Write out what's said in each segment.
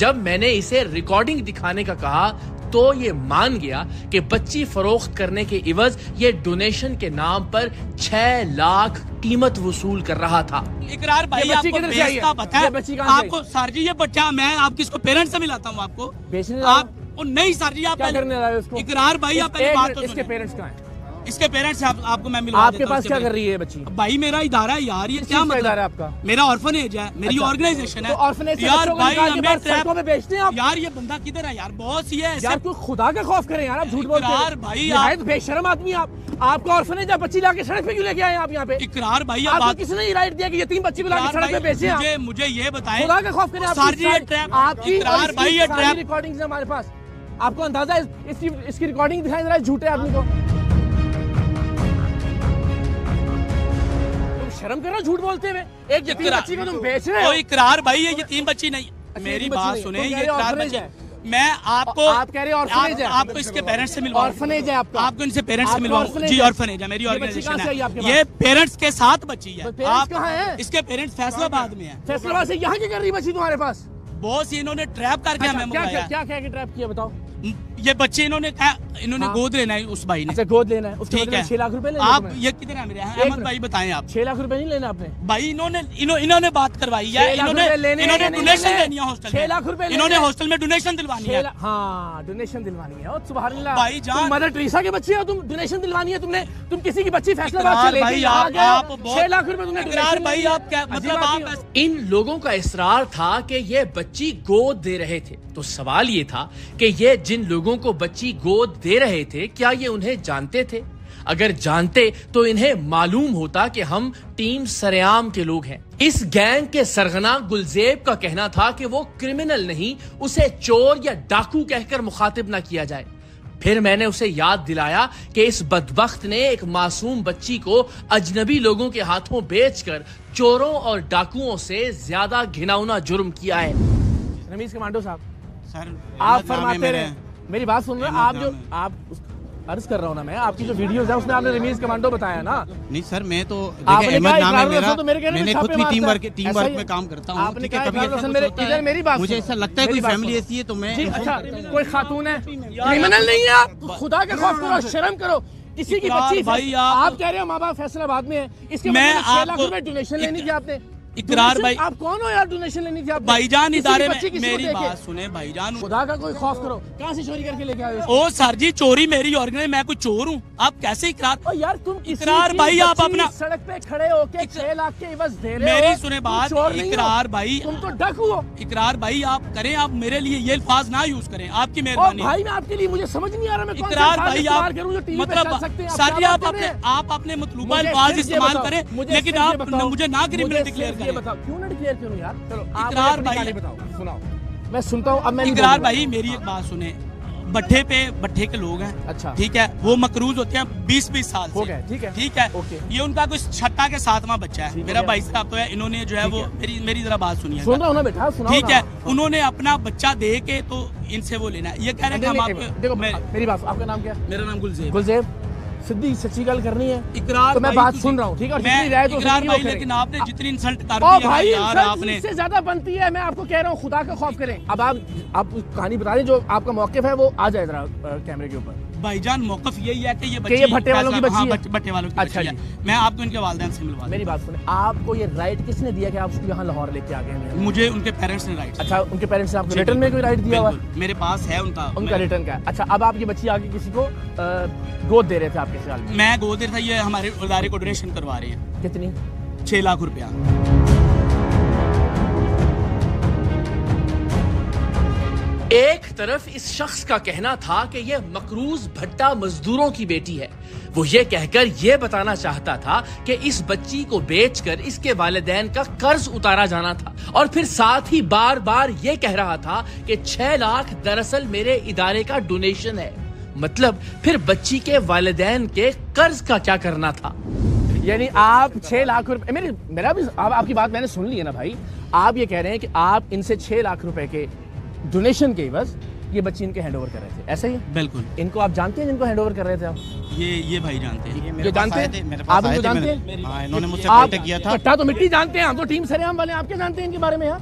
जब मैंने इसे रिकॉर्डिंग दिखाने का कहा तो ये मान गया कि बच्ची फरोख्त करने के इवज ये डोनेशन के नाम पर 6 लाख कीमत वसूल कर रहा था। इकरार भाई आपको बेचता पता है? आपको सर जी ये बच्चा मैं आपकी इसको पेरेंट्स से मिलाता हूँ आपको आप नहीं सर जी आप क्या करने रहा है उसको? इकरार भाई आप पहले बात तो इसके पेरेंट्स कहाँ हैं? इसके पेरेंट्स आपको मैं मिलवा आपके पास क्या कर रही है बच्ची? भाई मेरा इदारा है यार, ये क्या मतलब इदारा है आपका? मेरा ऑर्फनेज है, मेरी ऑर्गेनाइजेशन है। ऑर्फनेज यार भाई हमें सड़कों पे बेचते हैं आप? यार ये बंदा किधर है यार? बॉस ये है यार तू खुदा का खौफ करें यार, आप झूठ बोलते हैं भाई, आप बेशरम आदमी। आप आपका ऑर्फनेज बच्ची लाके सड़क पे क्यों लेके आए आप यहाँ पे? इकरार भाई आपको किसने ये राइट दिया कि ये 3 बच्ची लाके सड़क पे बेचे? मुझे ये बताएं, खुदा का खौफ करें आप। आपकी इकरार भाई ये ट्रैप रिकॉर्डिंग्स है हमारे पास, आपको अंदाजा है इसकी रिकॉर्डिंग दिखाई दे रहा है झूठे आदमी को। शर्म करो झूठ बोलते हुए, एक यतीम बच्ची को तुम बेच रहे हो। इकरार भाई ये यतीम बच्ची नहीं, मेरी बात सुने, ये इकरार बच्ची है। मैं आपको आप कह रहे हैं ऑर्फनेज है, आपको इसके पेरेंट्स से मिलवा, ऑर्फनेज है आपका, आपको इनसे पेरेंट्स से मिलवाऊं जी। ऑर्फनेज है, मेरी ऑर्गेनाइजेशन है, ये पेरेंट्स के साथ बच्ची है। आप कहाँ हैं? इसके पेरेंट्स फैसलाबाद में है। फैसलाबाद से यहाँ क्या कर रही बच्ची तुम्हारे पास? बॉस इन्होंने ट्रैप करके हमें मंगाया। क्या ट्रैप किया बताओ? ये बच्चे इन्होंने गोद लेना है उस भाई ने। अच्छा गोद लेना है, उसके बदले 6 लाख रुपए लेने आप ये कितने हैं मेरे? अहमद भाई बताएं आप। 6 लाख रुपए नहीं लेना आपने? भाई इन्होंने बात करवाई है, इन्होंने डोनेशन लेनी है हॉस्टल 6 लाख रुपए इन्होंने हॉस्टल में डोनेशन दिलवानी है। हाँ डोनेशन दिलवानी है। सुभान अल्लाह भाई जान, मदर टेरेसा के बच्चे हो तुम, डोनेशन दिलवानी है तुमने? तुम किसी की बच्ची फैसलाबाद से लेके आ गए, 6 लाख रुपए तुमने डोनेशन। भाई आप क्या मतलब आप इन लोगों का इसरार था कि ये बच्ची गोद दे रहे थे, तो सवाल ये था कि ये जिन लोगों को बच्ची गोद दे रहे थे क्या ये उन्हें जानते थे? अगर जानते तो इन्हें मालूम होता कि हम टीम सरेआम के लोग हैं। इस गैंग के सरगना गुलजेब का कहना था कि वो क्रिमिनल नहीं, उसे चोर या डाकू कहकर मुखातिब ना किया जाए। फिर मैंने उसे याद दिलाया कि इस बदबख्त ने एक मासूम बच्ची को अजनबी लोगों के हाथों बेचकर चोरों और डाकुओं से ज्यादा घिनौना जुर्म किया है। रमीज कमांडो साहब, सर आप फरमाते रहे, मेरी बात सुन रहे हैं आप? जो आप अर्ज कर रहा हूँ ना मैं, आपकी जो वीडियोस है उसमें आपने रमीज कमांडो बताया ना? नहीं सर, मैं तो आपने अहमद नाम है मेरा, तो मैंने खुद भी टीम वर्क में काम करता हूँ। आपने कहा इधर मेरी बात, मुझे ऐसा लगता है कोई फैमिली ऐसी है तो मैं। अच्छा कोई खातून है, क्रिमिनल नहीं है आप? खुदा का खौफ करो, शर्म करो। किसी की बच्ची भाई आप कह रहे हो माँ बाप फैसलाबाद में है, इसके मैं 6 लाख रुपए डोनेशन लेनी थी आपने। इकरार भाई आप कौन हो यार? डोनेशन लेनी थी आप भाईजान इदारे में। मेरी बात सुने भाईजान, खुदा का कोई खौफ करो। कहाँ से चोरी करके लेके आए हो? ओ सर जी चोरी मेरी ऑर्गेनाइज, मैं कोई चोर हूँ? आप कैसे इकरार? ओ यार तुम इकरार भाई आप अपना सड़क पे खड़े होके 6 लाख के इवज दे रहे हो। मेरी सुने बात, इकरार भाई तुम तो डाकू हो। इकरार भाई आप करें, आप मेरे लिए ये अल्फाज ना यूज करें, आपकी मेहरबानी। भाई मैं आपके लिए, मुझे समझ नहीं आ रहा मैं कौन सा इकरार भाई आप मतलब सर जी आप अपने मतलूबा अल्फाज इस्तेमाल करें, लेकिन आप मुझे ना क्रिमिनल डिक्लेयर करें। क्यों ना डिक्लेयर करूं यार? चलो इकरार भाई बताओ, सुनाओ, मैं सुनता हूं। अब मैं इकरार भाई मेरी एक बात सुने, भट्ठे के लोग हैं, अच्छा ठीक है, वो मकरूज होते हैं 20-20 साल हो से, गए, ठीक है ओके। ये उनका कुछ छठा के 7वां बच्चा है। मेरा भाई साहब तो है, इन्होंने जो है वो मेरी जरा बात सुनिए, सुन रहा हूं ना बेटा, सुनाओ। ठीक है, उन्होंने अपना बच्चा दे के तो इनसे वो लेना है। ये कह रहे हैं हम आपको, देखो मेरी बात, आपका नाम क्या? मेरा नाम गुलजेब। गुलजेब, सिद्धी सच्ची गल करनी है। इकरार तो मैं बात सुन रहा हूँ, ठीक है? इकरार भाई लेकिन आपने जितनी इंसल्ट कर दी भाई यार, आपने इससे ज्यादा बनती है। मैं आपको कह रहा हूँ खुदा का खौफ करें। अब आप कहानी बता दें, जो आपका मौक़िफ़ है वो आ जाए जरा कैमरे के ऊपर। भाईजान मौक़िफ़ यही है कि ये बच्ची भट्टे वालों की बच्ची है। भट्टे वालों की बच्ची है। मैं आपको इनके वालिदैन से मिलवा। मेरी बात सुने, आपको ये राइट किसने दिया कि आप उसको यहाँ लाहौर लेके आ गए? मुझे उनके पेरेंट्स ने राइट। अच्छा उनके पेरेंट्स ने आपको रिटर्न में कोई राइट दिया हुआ? मेरे पास है उनका रिटर्न का। अच्छा अब आपकी बच्ची आगे किसी को गोद दे रहे थे आपके ख्याल में? मैं गोद दे रहा था, ये हमारे इदारे को डोनेशन करवा रहे हैं। कितनी? 6 लाख रुपया। एक तरफ इस शख्स का कहना था कि यह मकरूज भट्टा मजदूरों की बेटी है, वो ये कहकर यह बताना चाहता था कि इस बच्ची को बेचकर इसके वालिदैन का कर्ज उतारा जाना था, और फिर साथ ही बार बार ये कह रहा था कि 6 लाख दरअसल मेरे इदारे का डोनेशन है। मतलब फिर बच्ची के वालिदैन के कर्ज का क्या करना था? यानी आप 6 लाख रुपए, मेरा भी आपकी बात मैंने सुन ली है ना भाई। आप ये कह रहे हैं कि आप इनसे 6 लाख रुपए के डोनेशन के बस ये बच्ची इनके हैंड ओवर कर रहे थे, ऐसा ही है? बिल्कुल। इनको आप जानते हैं जिनको हैंड ओवर कर रहे थे आप? ये भाई जानते हैं, ये जानते हैं? आप इनको जानते हैं? हाँ, इन्होंने मुझसे कांटेक्ट किया था। तो मिट्टी जानते हैं, हम तो टीम सरेआम वाले, आप क्या जानते हैं इनके बारे में यार?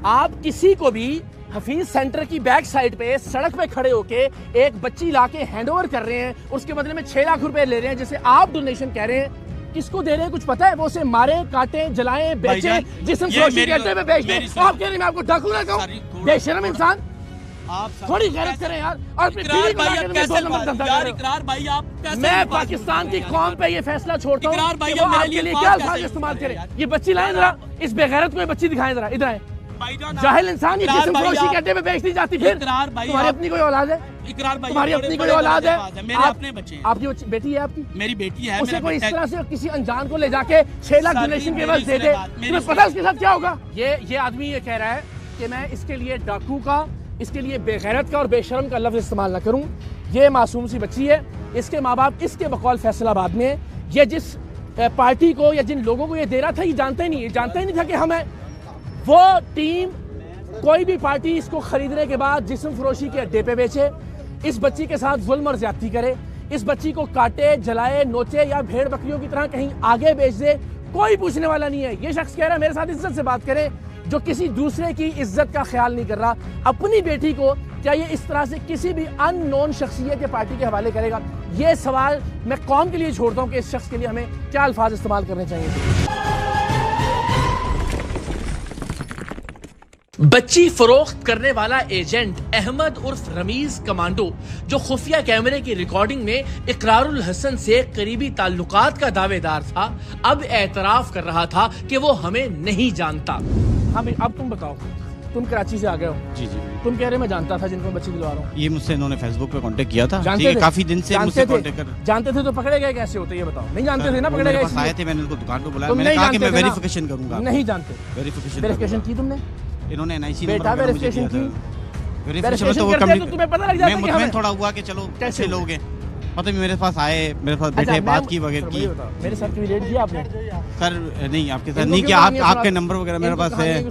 आप किसी को भी हफीज सेंटर की बैक साइड पे सड़क पे खड़े होके एक बच्ची लाके हैंडओवर कर रहे हैं, उसके बदले में 6 लाख रुपए ले रहे हैं, जैसे आप डोनेशन कह रहे हैं, किसको दे रहे हैं कुछ पता है? वो उसे मारे, काटे, जलाएं, बेचे, जिस्म फरोशी के अड्डे पे बेच दें। आप कह रहे हैं मैं आपको डाकू ना कहूं? बेशर्म इंसान, थोड़ी गैरत करें यार। और अपनी बीवी को लाके में 2 नंबर धंधा कर रहे हो। मैं पाकिस्तान की कौम पे ये फैसला छोड़ता हूँ कि वो आपके लिए क्या अल्फाज इस्तेमाल करे। ये बच्ची लाएं जरा, इस बेगैरत को ये बच्ची दिखाएं जरा, इधर आए। जाहिल इंसान, ये जिस्म फरोशी के अड्डे पे बेच दी जाती, फिर तुम्हारी अपनी कोई औलाद है? तुम्हारी अपनी कोई औलाद है? मेरे अपने बच्चे हैं। आपकी बेटी है? आपकी मेरी बेटी है। उसे कोई इस तरह से किसी अनजान को ले जाके 6 लाख डोनेशन के बस दे दे, तुम्हें पता है उसके साथ क्या होगा? ये आदमी ये कह रहा है कि मैं इसके लिए डाकू का, इसके लिए बेगैरत का और बेशर्म का लफ्ज इस्तेमाल ना करूं। ये मासूम सी बच्ची है, इसके माँ बाप इसके बकौल फैसलाबाद में, ये जिस पार्टी को या जिन लोगों को ये दे रहा था, ये जानता ही नहीं था कि हम है वो टीम। कोई भी पार्टी इसको खरीदने के बाद जिस्म फरोशी के अड्डे पे बेचे, इस बच्ची के साथ जुल्म और ज्यादती करे, इस बच्ची को काटे, जलाए, नोचे या भेड़ बकरियों की तरह कहीं आगे बेच दे, कोई पूछने वाला नहीं है। ये शख्स कह रहा है मेरे साथ इज्जत से बात करे, जो किसी दूसरे की इज्जत का ख्याल नहीं कर रहा। अपनी बेटी को क्या ये इस तरह से किसी भी अननोन शख्सियत या पार्टी के हवाले करेगा? ये सवाल मैं कौम के लिए छोड़ता हूँ कि इस शख्स के लिए हमें क्या अल्फाज इस्तेमाल करने चाहिए। बच्ची फरोख्त करने वाला एजेंट अहमद उर्फ रमीज कमांडो, जो खुफिया कैमरे की रिकॉर्डिंग में इकरारुल हसन से करीबी ताल्लुकात का दावेदार था, अब एतराफ कर रहा था कि वो हमें नहीं जानता। हाँ भाई, अब तुम बताओ, तुम कराची से आ गए हो? जी जी। तुम कह रहे मैं जानता था जिनको बच्ची दिलवा रहा हूँ। ये मुझसे इन्होंने फेसबुक पे कांटेक्ट किया था। जानते थे? काफी दिन से मुझसे कांटेक्ट कर। जानते थे तो पकड़े गए कैसे होते ये बताओ? नहीं जानते थे ना, पकड़े गए? आए थे, मैंने उनको दुकान पे बुलाया, मैंने कहा कि मैं वेरिफिकेशन करूंगा। नहीं जानते? वेरिफिकेशन की तुमने? इन्होंने NIC बेटा वेरिफिकेशन की? वेरिफिकेशन तो वो करते तो तुम्हें पता लग जाता मैं मुतमईन थोड़ा हुआ कि चलो कैसे लोग हैं, मतलब मेरे पास आए, मेरे पास बैठे, बात की वगैरह की। मेरे साथ कभी रेड किया आपने? सर नहीं, आपके साथ नहीं किया। आपके नंबर वगैरह मेरे पास है,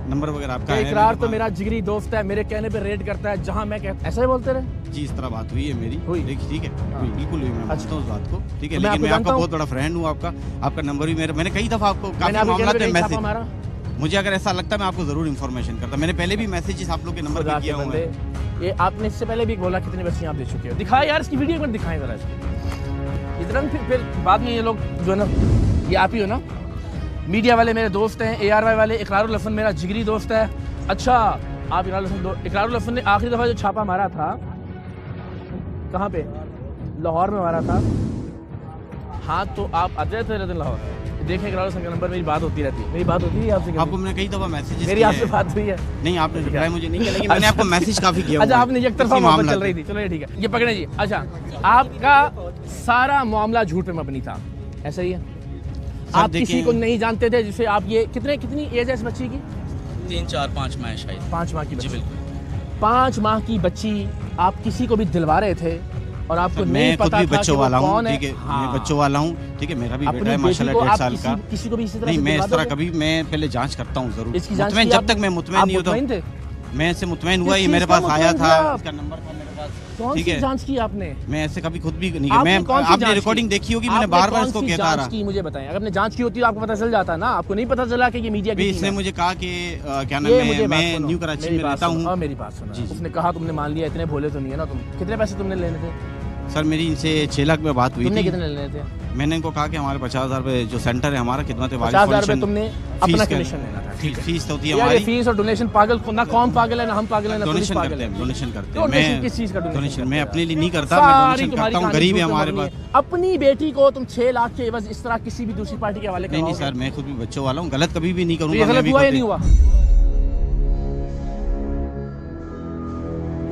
नंबर वगैरह आपका है। इकरार तो मेरा जिगरी दोस्त है, मेरे कहने पे रेड करता है जहां मैं कहता, ऐसा ही बोलते रहे जी। इस तरह बात हुई है मेरी, देखिए ठीक है, बिल्कुल हुई, मैं मानता हूं उस बात को, ठीक है। मैं लेकिन मैं आपका बहुत बड़ा फ्रेंड हूं, आपका नंबर भी मैंने कई दफा आपको काफी मामला में मैसेज, मुझे अगर ऐसा लगता है मैं आपको जरूर इन्फॉर्मेशन करता। मैंने पहले भी मैसेजेस आप लोग के नंबर पे किया हुआ है। ये आपने इससे पहले भी बोला कितनी बच्चियां आप दे चुके हो? दिखाए यार, इसकी वीडियो में दिखाएं जरा इसकी। इतना फिर बाद में ये लोग जो है ना, ये आप ही हो ना, मीडिया वाले मेरे दोस्त हैं, ARY वाले। इकरारुल हसन मेरा जिगरी दोस्त है। अच्छा, आप इकरारुल हसन ने आखिरी दफा जो छापा मारा था कहाँ पे? लाहौर में मारा था। हाँ, तो आप आते थे लाहौर, देखें इकरारुल हसन का नंबर, मेरी बात होती रहती है। मेरी बात होती है आपसे? आपको मैंने कई दफा मैसेज, मेरी आपसे बात हुई है? नहीं, आपने रिप्लाई मुझे नहीं किया, लेकिन मैंने आपको मैसेज काफी किया। अच्छा, आपने एक तरफा मोहब्बत चल रही थी, चलो ये ठीक है। ये पकड़े जी। अच्छा, आपका सारा मामला झूठ पे मबनी था, ऐसा ही है? आप किसी को नहीं जानते थे जिसे आप ये कितनी एज है इस बच्ची की? 3, 4, 5 माह शायद। 5 माह की बच्ची? बिल्कुल। 5 माह की बच्ची आप किसी को भी दिलवा रहे थे और आपको नहीं पता था बच्चों वाला हूँ, कौन है? ठीक है, मैं बच्चों वाला हूँ, ठीक है, मेरा भी बेटा है माशाल्लाह 1.5 साल का। किसी को भी इसी तरह नहीं, मैं इस तरह कभी, मैं पहले जांच करता हूँ जरूर, मुतमईन, जब तक मैं मुतमईन नहीं होता, मैं इससे मुतमईन हुआ, ये मेरे पास आया था, इसका नंबर था मेरे पास। कौन सी जांच की आपने? मैं ऐसे कभी खुद भी नहीं, मैं आपने रिकॉर्डिंग देखी होगी, मैंने बार-बार इसको कहता रहा कि मुझे बताएं। अगर आपने जांच की होती तो आपको पता चल जाता ना, आपको नहीं पता चला कि ये मीडिया की। इसने मुझे कहा कि क्या नाम है, मैं न्यू कराची में रहता हूँ। मेरी बात सुनो, उसने कहा, तुमने मान लिया, इतने भोले तो नहीं है ना तुम। कितने पैसे तुमने लेने थे? सर मेरी इनसे 6 लाख में बात हुई थी। कितने लेने थे? मैंने इनको कहा कि हमारे 50,000 रुपए जो सेंटर है हमारा, खिदमत 50,000 रुपए तुमने अपना कमीशन लेना था। फीस होती है हमारी। फीस और डोनेशन, पागल ना कौन पागल है ना हम पागल है ना डोनेशन पागल है। डोनेशन करते हैं। मैं किस चीज का डोनेशन? मैं अपने लिए नहीं करता, मैं डोनेशन करता हूँ, गरीब है हमारे पास। अपनी बेटी को तुम 6 लाख के एवज इस तरह किसी भी दूसरी पार्टी के हवाले? नहीं सर, मैं खुद भी बच्चों वाला हूँ, गलत कभी भी नहीं करूँगा। गलत हुआ या नहीं हुआ?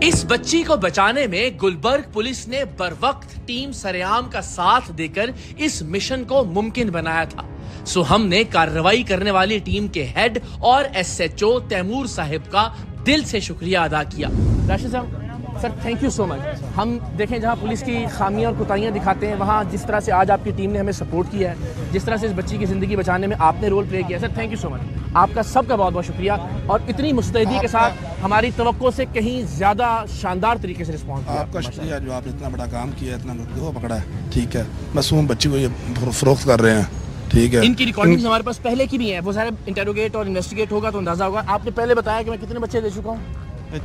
इस बच्ची को बचाने में गुलबर्ग पुलिस ने बरवक्त टीम सरेआम का साथ देकर इस मिशन को मुमकिन बनाया था। सो हमने कार्रवाई करने वाली टीम के हेड और SHO तैमूर साहिब का दिल से शुक्रिया अदा किया। राशिद साहब, sir thank you so much. हम देखें जहां पुलिस की खामियां और कोताहियां दिखाते हैं, वहां जिस तरह से आज आपकी टीम ने हमें सपोर्ट किया है, जिस तरह से इस बच्ची की ज़िंदगी बचाने में आपने रोल प्ले किया, sir thank you so much. आपका सबका बहुत बहुत शुक्रिया, और इतनी मुस्तैदी के साथ हमारी तवक्को से कहीं ज़्यादा शानदार तरीके से रिस्पॉन्स किया। आपका शुक्रिया जो आपने इतना बड़ा काम किया, इतना देखो पकड़ा है, ठीक है। मासूम बच्ची को ये फरोख्त कर रहे हैं, ठीक है। इनकी रिकॉर्डिंग्स हमारे पास पहले की भी हैं, वो सारे इंटेरोगेट और इन्वेस्टिगेट होगा तो अंदाजा होगा। आपने पहले बताया कि मैं कितने बच्चे दे चुका हूँ?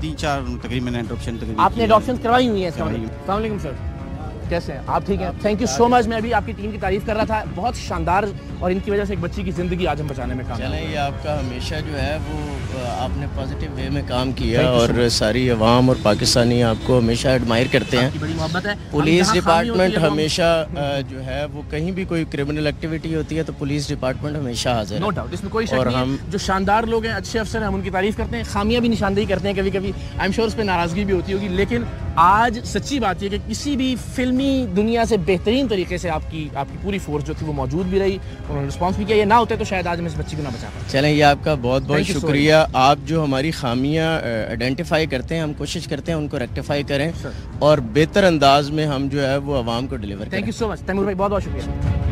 3-4 तकरीबन एडॉप्शन आपने एडॉप्शन करवाई हुई है? अस्सलाम वालेकुम सर, कैसे हैं आप? ठीक है, थैंक यू सो मच। मैं अभी आपकी टीम की तारीफ कर रहा था, बहुत शानदार, और इनकी वजह से एक बच्ची की ज़िंदगी आज हम बचाने में काम। चलें, ये आपका हमेशा जो है वो आपने पॉजिटिव वे में काम किया और सारी अवाम और पाकिस्तानी आपको हमेशा एडमायर करते हैं। बड़ी मोहब्बत है। पुलिस डिपार्टमेंट हमेशा जो है वो कहीं भी कोई क्रिमिनल एक्टिविटी होती है तो पुलिस डिपार्टमेंट हमेशा हाजिर है। नो डाउट, इसमें कोई शक और नहीं है। हम जो शानदार लोग हैं, अच्छे अफसर हैं, हम उनकी तारीफ करते हैं, खामियां भी निशानदेही करते हैं कभी कभी। आई एम श्योर उस पर नाराज़गी भी होती होगी, लेकिन आज सच्ची बात यह कि किसी भी फिल्मी दुनिया से बेहतरीन तरीके से आपकी पूरी फोर्स जो थी वो मौजूद भी रही, उन्होंने रिस्पॉन्स भी किया। ये ना होते तो शायद आज हम इस बच्ची को ना बचा पाते। चलें, ये आपका बहुत बहुत शुक्रिया। आप जो हमारी खामियां आइडेंटिफाई करते हैं, हम कोशिश करते हैं उनको रेक्टिफाई करें और बेहतर अंदाज में हम जो है वो आवाम को डिलीवर करें। Thank you so much Taimur भाई, बहुत बहुत शुक्रिया।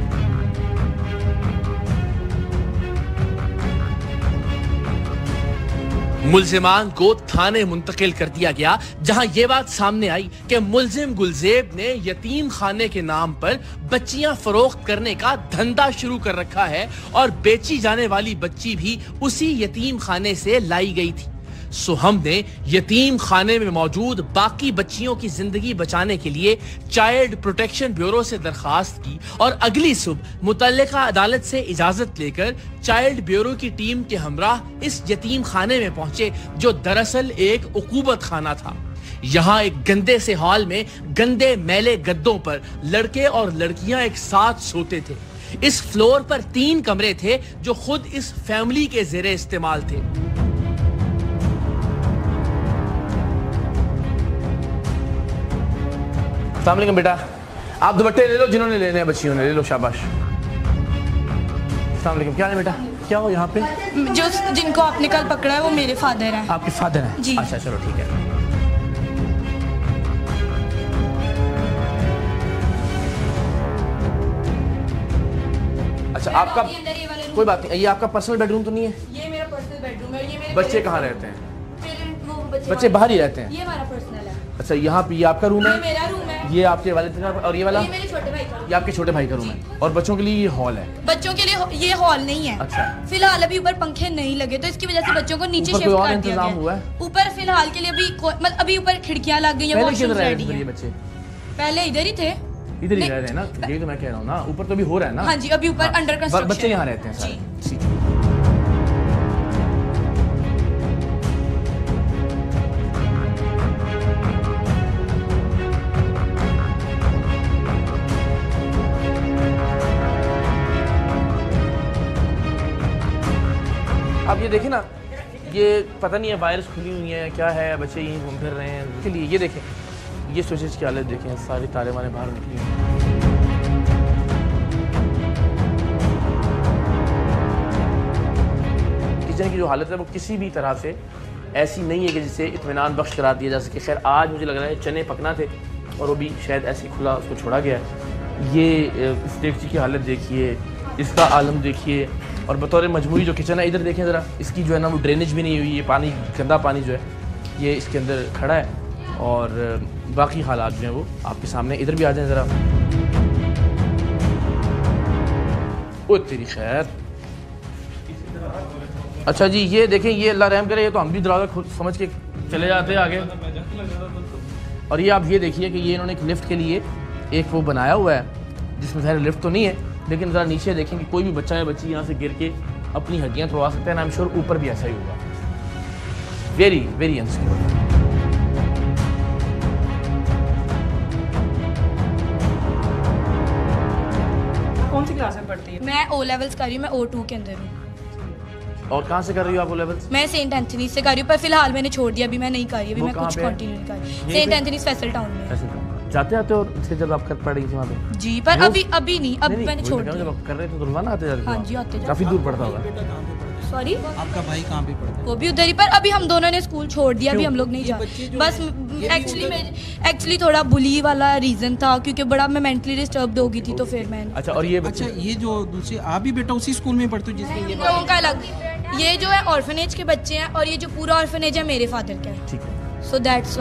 मुल्जिमान को थाने मुंतकिल कर दिया गया, जहां यह बात सामने आई कि मुल्जिम गुलजेब ने यतीम खाने के नाम पर बच्चियां फरोख्त करने का धंधा शुरू कर रखा है और बेची जाने वाली बच्ची भी उसी यतीम खाने से लाई गई थी। सो हमने यतीम खाने में मौजूद बाकी बच्चियों की जिंदगी बचाने के लिए चाइल्ड प्रोटेक्शन ब्यूरो से दरखास्त की और अगली सुबह मुतल्लिका अदालत से इजाजत लेकर चाइल्ड ब्यूरो की टीम के हमराह इस यतीम खाने में पहुंचे, जो दरअसल एक उकूबत खाना था। यहाँ एक गंदे से हॉल में गंदे मैले गद्दों पर लड़के और लड़कियां एक साथ सोते थे। इस फ्लोर पर 3 कमरे थे जो खुद इस फैमिली के जेरे इस्तेमाल थे। अस्सलाम वालेकुम बेटा, आप दुपट्टे ले लो जिन्होंने लेने हैं, बच्चियों ने ले लो, शाबाश। अस्सलाम वालेकुम, क्या है बेटा, क्या हो यहाँ पे? जो जिनको आपने कल पकड़ा है वो मेरे फादर हैं। आपके फादर हैं जी। अच्छा चलो ठीक है। अच्छा आपका कोई बात नहीं, ये आपका पर्सनल बेडरूम तो नहीं है? ये मेरा पर्सनल बेडरूम है। ये मेरे बच्चे कहाँ रहते हैं? वो बच्चे बाहर ही रहते हैं? ये हमारा पर्सनल है। अच्छा, यहाँ पे ये आपका रूम है? ये मेरा रूम है। ये आपके वालिद का, और ये वाला? ये मेरे छोटे भाई का। ये आपके छोटे भाई का रूम है। और बच्चों के लिए ये हॉल है? बच्चों के लिए ये हॉल नहीं है। अच्छा। फिलहाल अभी ऊपर पंखे नहीं लगे तो इसकी वजह से बच्चों को नीचे शिफ्ट कर दिया गया। ऊपर फिलहाल के लिए अभी मतलब अभी ऊपर खिड़कियां लग गई हैं, वॉशरूम रेडी है। बच्चे पहले इधर ही थे, इधर ही रह रहे हैं ना, यही तो मैं कह रहा हूँ ना, ऊपर तो भी हो रहा है ना। हाँ जी, अभी ऊपर अंडर कंस्ट्रक्शन। बच्चे यहाँ रहते हैं सारे। जी। अब ये देखें ना, ये पता नहीं है वायरस खुली हुई है क्या है, बच्चे यहीं घूम फिर रहे हैं। इसके लिए ये देखें, ये स्विचेस की हालत देखें, सारी तारे वारे बाहर निकली हैं। किचन की जो हालत है वो किसी भी तरह से ऐसी नहीं है कि जिससे इत्मीनान बख्श करार दिया जा सके। खैर आज मुझे लग रहा है चने पकना थे और वो भी शायद ऐसे खुला उसको छोड़ा गया है। ये इस डेगची की हालत देखिए, इसका आलम देखिए, और बतौर मजमूई जो किचन है इधर देखें ज़रा, इसकी जो है ना वो ड्रेनेज भी नहीं हुई, ये पानी गंदा पानी जो है ये इसके अंदर खड़ा है। और बाकी हालात जो हैं वो आपके सामने। इधर भी आ जाएं ज़रा। ओ तेरी खैर। अच्छा जी, ये देखें, ये अल्लाह रहम करे, ये तो हम भी दरवाज़ा खुद समझ के चले जाते हैं आगे। और ये आप ये देखिए कि ये इन्होंने एक लिफ्ट के लिए एक वो बनाया हुआ है जिसमें ज़ाहिर लिफ्ट तो नहीं है, लेकिन ज़रा नीचे देखें कि कोई भी बच्चा या बच्ची यहाँ से गिर के अपनी हड्डियाँ तोड़वा सकते हैं। आई एम श्योर ऊपर भी ऐसा ही होगा। Very very insecure. कौन सी क्लास में पढ़ती है? मैं O लेवल्स कर रही हूँ, मैं O2 के अंदर हूँ। और कहाँ से कर रही हो आप वो लेवल्स? मैं सेंट एंथनीज से कर रही हूँ, पर फिलहाल मैंने छोड़ दिया, अभी मैं नहीं कर रही, अभी मैं कुछ कंटिन्यू नहीं कर रही। सेंट एंथनीज फैसल टाउन में जाते आते और इससे जब आप कर पड़ रही थी वहाँ पे? जी, पर अभी नहीं, अब मैंने छोड़ दिया। जब आप कर रहे थे तो रोजाना आते जाते? हाँ जी, आते जाते। काफी दूर पड़ता होगा। सॉरी, आपका भाई कहाँ पे पढ़ता है? वो भी उधर ही, पर अभी हम दोनों ने स्कूल छोड़ दिया, अभी हम लोग नहीं जा बस एक्चुअली थोड़ा बुली वाला रीजन था, क्योंकि बड़ा मैं मेंटली डिस्टर्ब्ड हो गई थी, तो फिर मैं। अच्छा, और ये अच्छा, ये जो दूसरे आप भी बेटा उसी स्कूल में पढ़ते हो जिसमें ये? लोगों का अलग, ये जो है ऑर्फनेज के बच्चे हैं और ये जो पूरा ऑर्फनेज है मेरे फादर का है। ठीक है। So that's